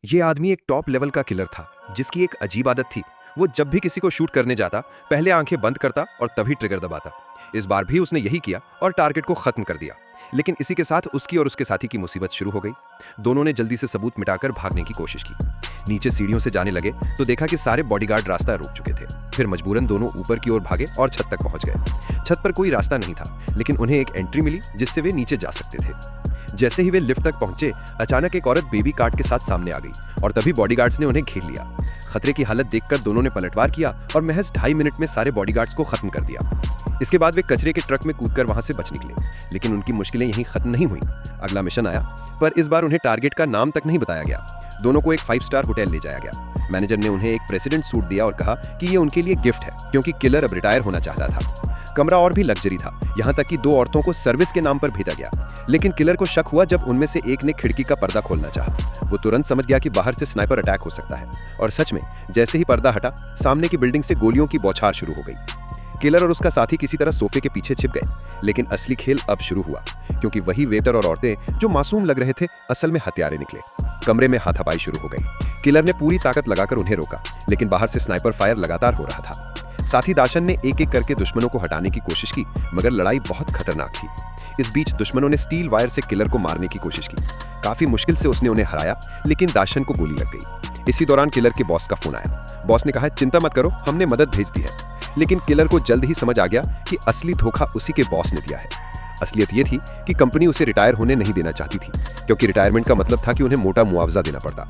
ये आदमी एक टॉप लेवल का किलर था जिसकी एक अजीब आदत थी। वो जब भी किसी को शूट करने जाता पहले आंखें बंद करता और तभी ट्रिगर दबाता। इस बार भी उसने यही किया और टारगेट को खत्म कर दिया। लेकिन इसी के साथ उसकी और उसके साथी की मुसीबत शुरू हो गई। दोनों ने जल्दी से सबूत मिटाकर भागने की कोशिश की। नीचे सीढ़ियों से जाने लगे तो देखा कि सारे बॉडीगार्ड रास्ता रोक चुके थे। फिर मजबूरन दोनों ऊपर की ओर भागे और छत तक पहुंच गए। छत पर कोई रास्ता नहीं था, लेकिन उन्हें एक एंट्री मिली जिससे वे नीचे जा सकते थे। जैसे ही वे लिफ्ट तक पहुंचे, अचानक एक औरत बेबी कार्ट के साथ सामने आ गई और तभी बॉडीगार्ड्स ने उन्हें घेर लिया। खतरे की हालत देखकर दोनों ने पलटवार किया और महज 2.5 मिनट में सारे बॉडीगार्ड्स को खत्म कर दिया। इसके बाद वे कचरे के ट्रक में कूदकर वहां से बच निकले। लेकिन उनकी मुश्किलें यहीं खत्म नहीं हुई। अगला मिशन आया, पर इस बार उन्हें टारगेट का नाम तक नहीं बताया गया। दोनों को एक 5 स्टार होटल ले जाया गया। मैनेजर ने उन्हें एक प्रेसिडेंट सूट दिया और कहा कि ये उनके लिए गिफ्ट है, क्योंकि किलर अब रिटायर होना चाहता था। कमरा और भी लग्जरी था, यहाँ तक कि 2 औरतों को सर्विस के नाम पर भेजा गया। लेकिन किलर को शक हुआ जब उनमें से एक ने खिड़की का पर्दा खोलना चाहा। वो तुरंत समझ गया कि बाहर से स्नाइपर अटैक हो सकता है, और सच में जैसे ही पर्दा हटा, सामने की बिल्डिंग से गोलियों की बौछार शुरू हो गई। किलर और उसका साथी किसी तरह सोफे के पीछे छिप गए। लेकिन असली खेल अब शुरू हुआ, क्योंकि वही वेटर और औरतें जो मासूम लग रहे थे असल में हत्यारे निकले। कमरे में हाथापाई शुरू हो गई। किलर ने पूरी ताकत लगाकर उन्हें रोका, लेकिन बाहर से स्नाइपर फायर लगातार हो रहा था। साथी दाशन ने एक एक करके दुश्मनों को हटाने की कोशिश की, मगर लड़ाई बहुत खतरनाक थी। इस बीच दुश्मनों ने स्टील वायर से किलर को मारने की कोशिश की। काफी मुश्किल से उसने उन्हें हराया, लेकिन दाशन को गोली लग गई। इसी दौरान किलर के बॉस का फोन आया। बॉस ने कहा, चिंता मत करो, हमने मदद भेज दी है। लेकिन किलर को जल्द ही समझ आ गया कि असली धोखा उसी के बॉस ने दिया है। असलियत ये थी कि कंपनी उसे रिटायर होने नहीं देना चाहती थी, क्योंकि रिटायरमेंट का मतलब था कि उन्हें मोटा मुआवजा देना पड़ता।